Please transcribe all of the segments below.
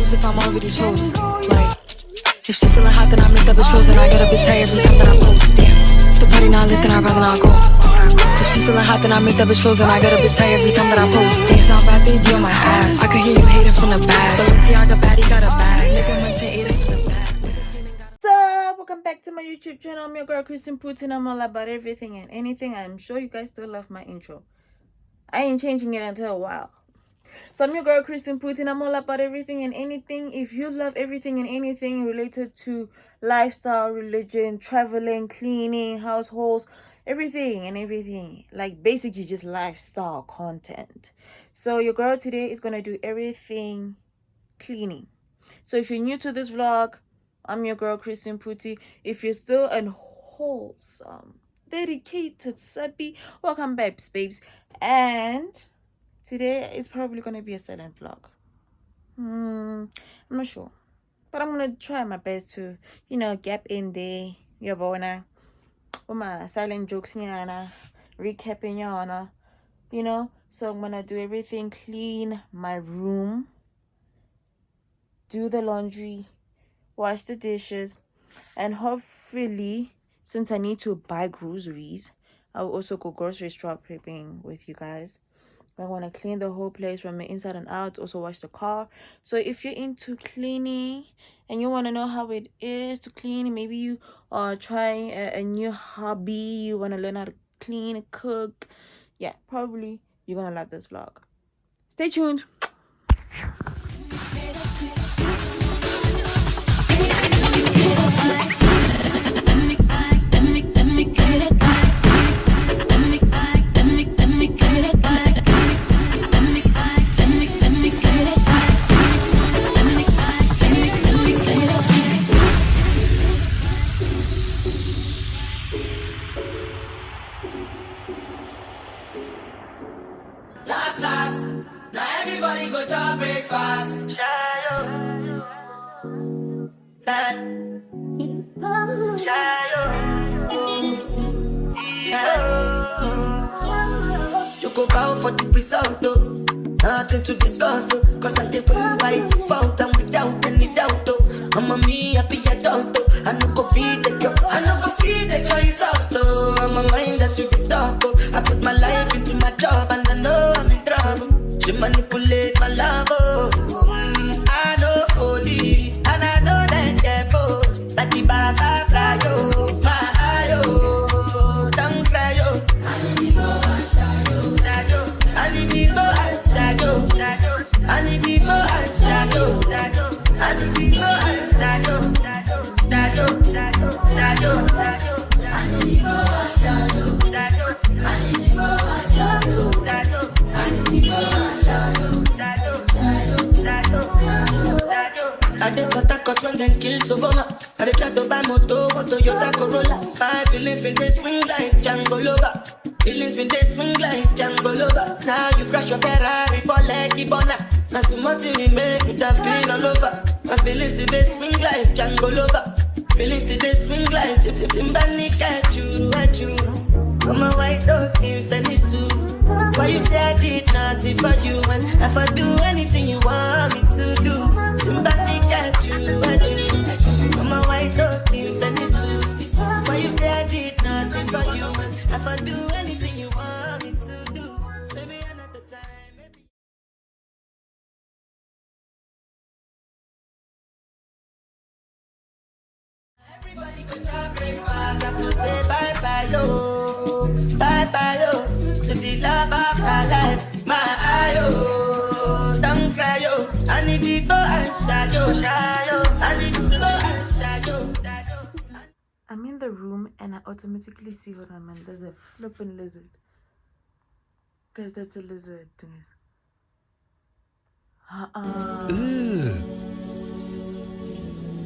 as if I'm already chose. Like, if she feeling hot, then I make that bitch frozen. I get a bitch tight every time that I post. Damn, the party not lit, then I'd rather not go. If she feeling hot, then I make that bitch frozen. I get a bitch tight every time that I post. Damn, it's not bad, they be on my ass. I could hear you hating from the back. Balenciaga baddie got a bag. Nigga mention ate it from the back. What's up? Welcome back to my YouTube channel. I'm your girl Kristen Putin. I'm all about everything and anything. I'm sure you guys still love my intro. I ain't changing it until a while. So I'm your girl Kristen Putin. I'm all about everything and anything. If you love everything and anything related to lifestyle, religion, traveling, cleaning, households, everything, like basically just lifestyle content. So your girl today is gonna do everything cleaning. So if you're new to this vlog, I'm your girl Kristen Puti. If you're still an wholesome, dedicated sappy, welcome babes. And today is probably gonna be a silent vlog. I'm not sure, but I'm gonna try my best to, gap in there. Yabona, my silent jokes, recapping, So I'm gonna do everything, clean my room, do the laundry, wash the dishes, and hopefully, since I need to buy groceries, I'll also go grocery shopping with you guys. I want to clean the whole place from the inside and out, also wash the car. So if you're into cleaning and you want to know how it is to clean, maybe you are trying a new hobby, you want to learn how to clean, cook, yeah, probably you're gonna love this vlog. Stay tuned. Last, now everybody go to breakfast. Shayo, Shayo, you go bow for the result, though. Nothing to discuss, oh. Cause I did win by default and without any doubt, oh. I'm a me happy adult, oh. I no go feed the girl, is out, oh. I'm a mind that's you talk, oh. I put my life into my job and I know I'm in trouble. She manipulate my love, oh. I know holy and I know that devil. Like the Baba fry, oh. My eye, oh. Don't cry, oh. I need to go and shadow. I need to go and shadow. I need to go and shadow. I need to go and shadow. I did what I got when them kills Obama. I did try to buy moto, Toyota Corolla. My feelings been they swing like Django Lover. Feelings been they swing like Django Lover. Now you crash your Ferrari for like Ibona. Now so much you remain with that pain all over. My feelings today swing like Django Lover. Feelings today swing like Timbani at you. I'm a white dog in Fendi suit. Why you say I did nothing for you? And if I do anything you want me to do, Timbani at you. I'm a white dog in Fendi suit. Why you say I did nothing for you? And if I do anything you want me to do, maybe another time, maybe. Everybody go to breakfast. Have to say bye-bye, yo. Bye-bye, yo. To the love of my life. My eye, yo. Don't cry, yo. I need to go and shadow. I need to go and shadow. I'm in the room and I automatically see what I'm in. There's a flipping lizard. Guys, that's a lizard.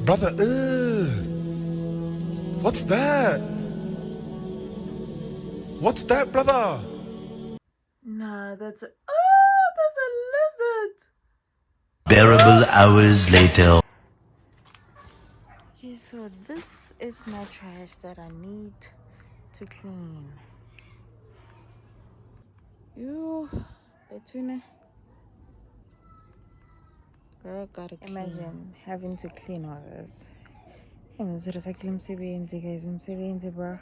Brother, what's that? What's that, brother? Nah, that's a... Oh, that's a lizard! Bearable hours later. Okay, so this is my trash that I need to clean. Ew, the tuna. Girl, gotta clean. Imagine having to clean all this. Recycle msebenzi, guys, msebenzi, bro.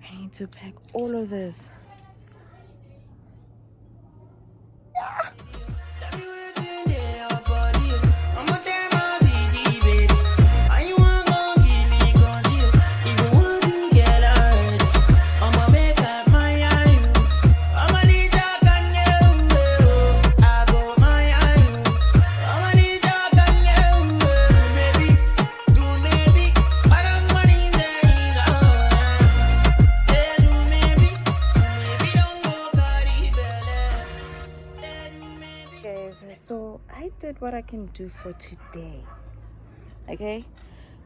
I need to pack all of this. So I did what I can do for today. Okay,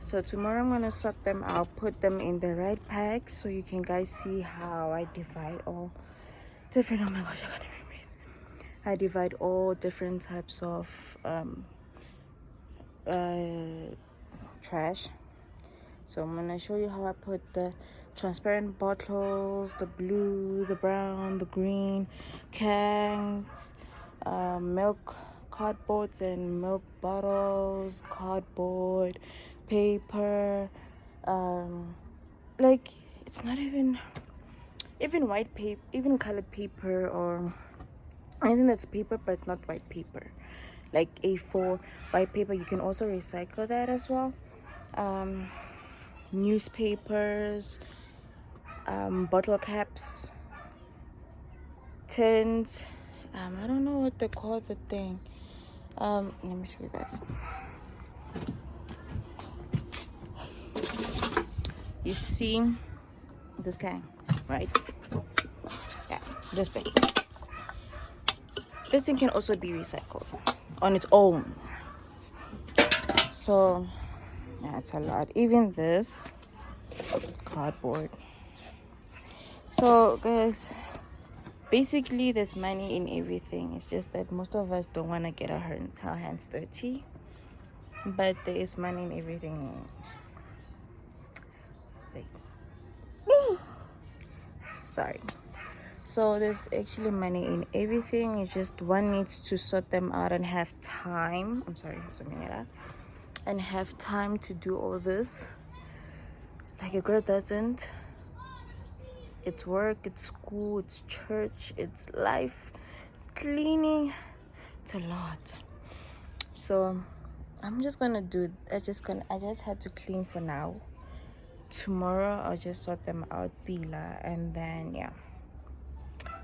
so tomorrow I'm gonna sort them out, put them in the right packs so you can guys see how I divide all different. Oh my gosh, I can't even breathe. I divide all different types of trash. So I'm gonna show you how I put the transparent bottles, the blue, the brown, the green cans, milk cardboards and milk bottles, cardboard, paper, like it's not even white paper, even colored paper or anything that's paper but not white paper, like A4 white paper. You can also recycle that as well. Newspapers, bottle caps, tins, I don't know what they call the thing. Let me show you guys. You see this can, right? Yeah, this thing. This thing can also be recycled on its own. So yeah, it's a lot. Even this cardboard. So guys, basically there's money in everything. It's just that most of us don't want to get our hands dirty, but there is money in everything. Wait. Sorry. So there's actually money in everything. It's just one needs to sort them out and have time. I'm sorry, and have time to do all this. Like a girl doesn't. It's work, it's school, it's church, it's life, it's cleaning. It's a lot. So I'm just gonna do. I just had to clean for now. Tomorrow I'll just sort them out, Bila, and then yeah.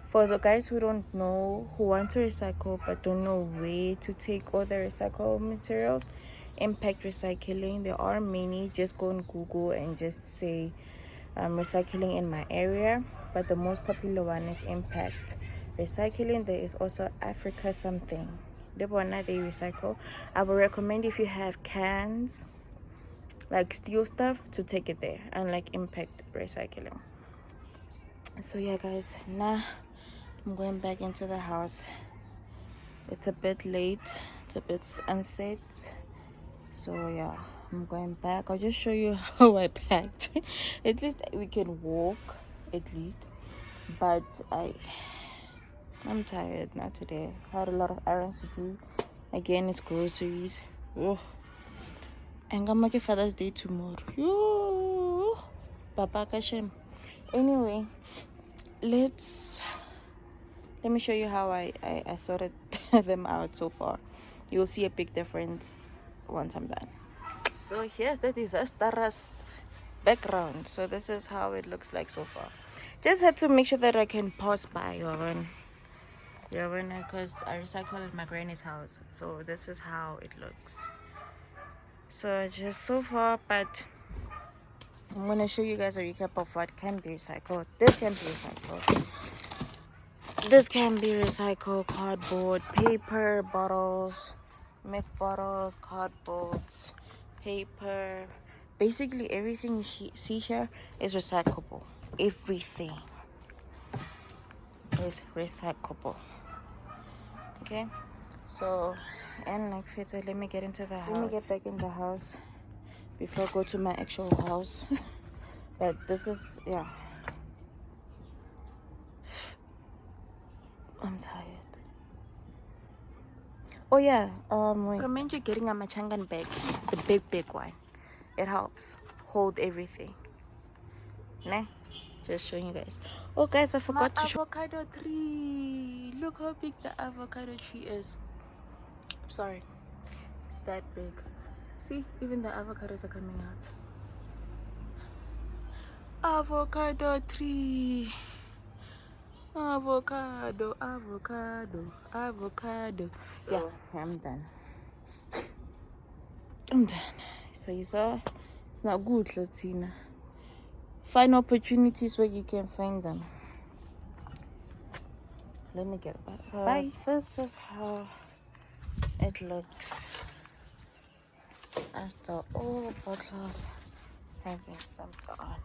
For the guys who don't know, who want to recycle but don't know where to take all the recyclable materials, impact recycling, there are many. Just go on Google and just say recycling in my area, but the most popular one is impact recycling. There is also Africa something, they recycle. I would recommend, if you have cans like steel stuff, to take it there and like impact recycling. So yeah guys, now I'm going back into the house. It's a bit late, it's a bit unset, so yeah, I'm going back. I'll just show you how I packed. At least we can walk, at least. But I'm tired now today. I had a lot of errands to do. Again, it's groceries. Oh. And I'm making Father's Day tomorrow. Yo, Papa Kashem. Anyway, let me show you how I sorted them out so far. You'll see a big difference once I'm done. So here's the disastrous background. So this is how it looks like so far. Just had to make sure that I can pass by because I recycled at my granny's house. So this is how it looks. So just so far, but I'm gonna show you guys a recap of what can be recycled. This can be recycled. This can be recycled. Cardboard, paper, bottles, milk bottles, cardboards, paper. Basically everything you see here is recyclable. Everything is recyclable. Okay, so and like Feta, let me get into the house. Let me get back in the house before I go to my actual house. But this is, yeah, I'm tired. Oh yeah, wait. Recommend you getting a machangan bag, the big one. It helps hold everything. Nah, just showing you guys. Oh guys, I forgot to show avocado tree. Look how big the avocado tree is. Sorry, it's that big. See, even the avocados are coming out. Avocado tree. Avocado. So, yeah, I'm done. So you saw, it's not good, Latina. Find opportunities where you can find them. Let me get it. So bye. This is how it looks after all bottles have been stamped on.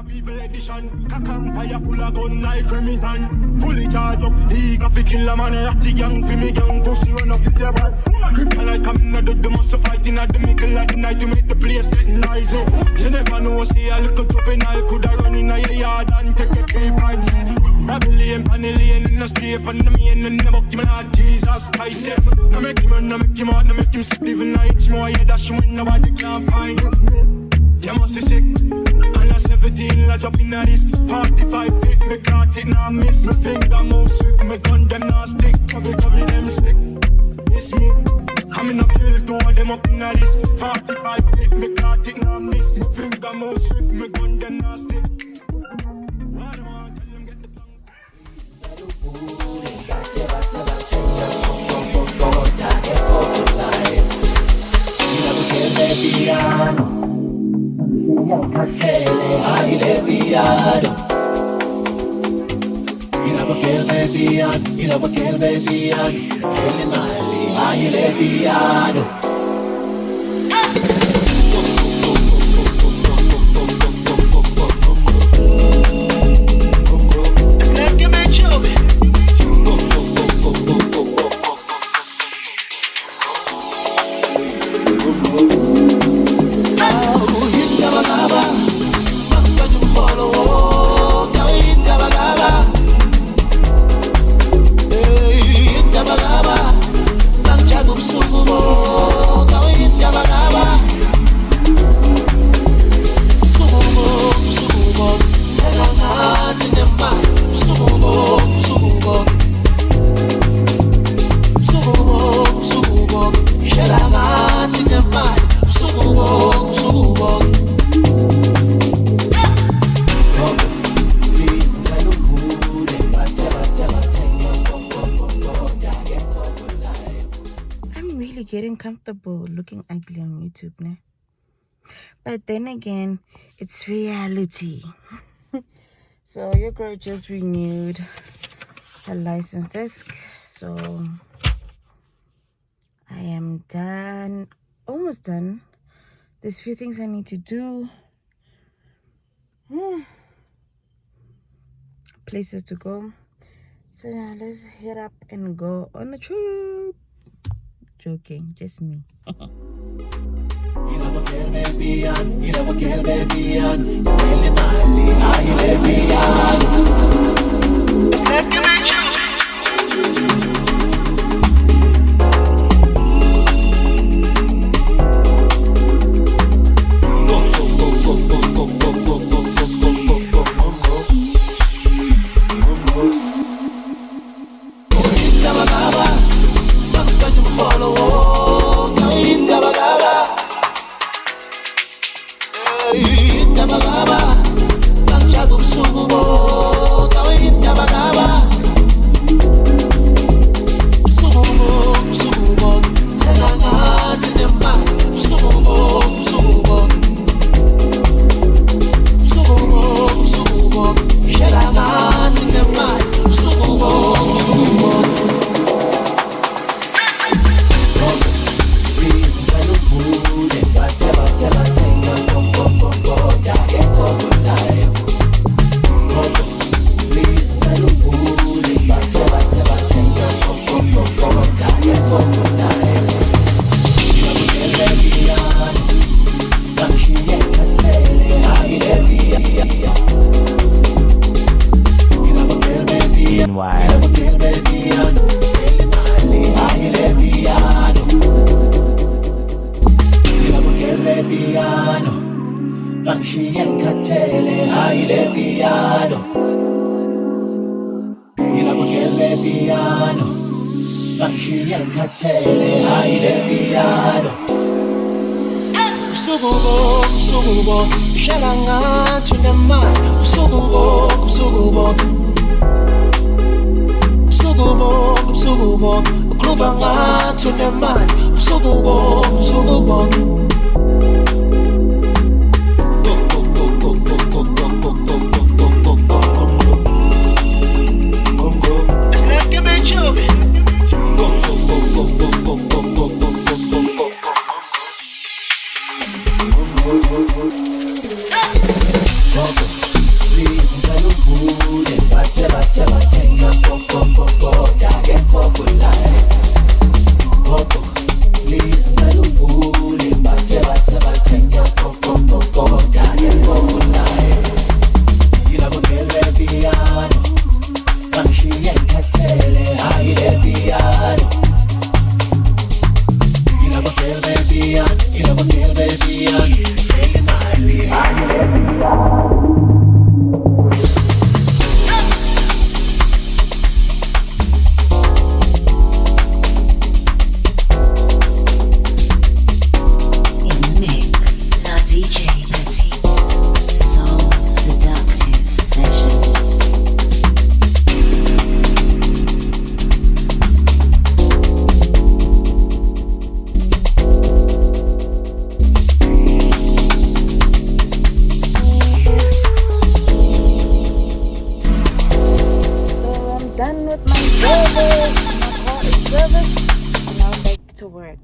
People edition, cock fire full of gun like Remington. Fully charged up, league of kill a man. At the gang, for me gang, pussy run up if you want. Kryptonite coming out of the muscle fighting at the middle of the night to make the place getting lies up. You never know, see a little juvenile coulda run in your yard and take a 3 pints. Babylon, Panellian in the street, and the main and the buck, man, Jesus Christ. Now make him run, now make him out, now make him sleep even nights. More yeah, dash him when nobody can find us. You must be sick. And at 17, I drop in at this 45 feet, me caught it, now miss. Me finger move swift, me gun them now stick. Cover them sick. It's me. Coming up kill 2 of them up in at this 45 feet, me caught it, now miss. Me finger move swift, me gun them now stick. Getting comfortable looking ugly on YouTube, né? But then again, it's reality. So your girl just renewed her license desk, so I am done, almost done. There's a few things I need to do. Places to go. So now let's head up and go on a trip. Joking, just me. Bang piano. Ila bukele piano. Banshi yankatele haide piano. Usugubo, shalanga to the man. Usugubo, Gluvanga to the man. Usugubo. Done with my service. My car is serviced. And now back to work.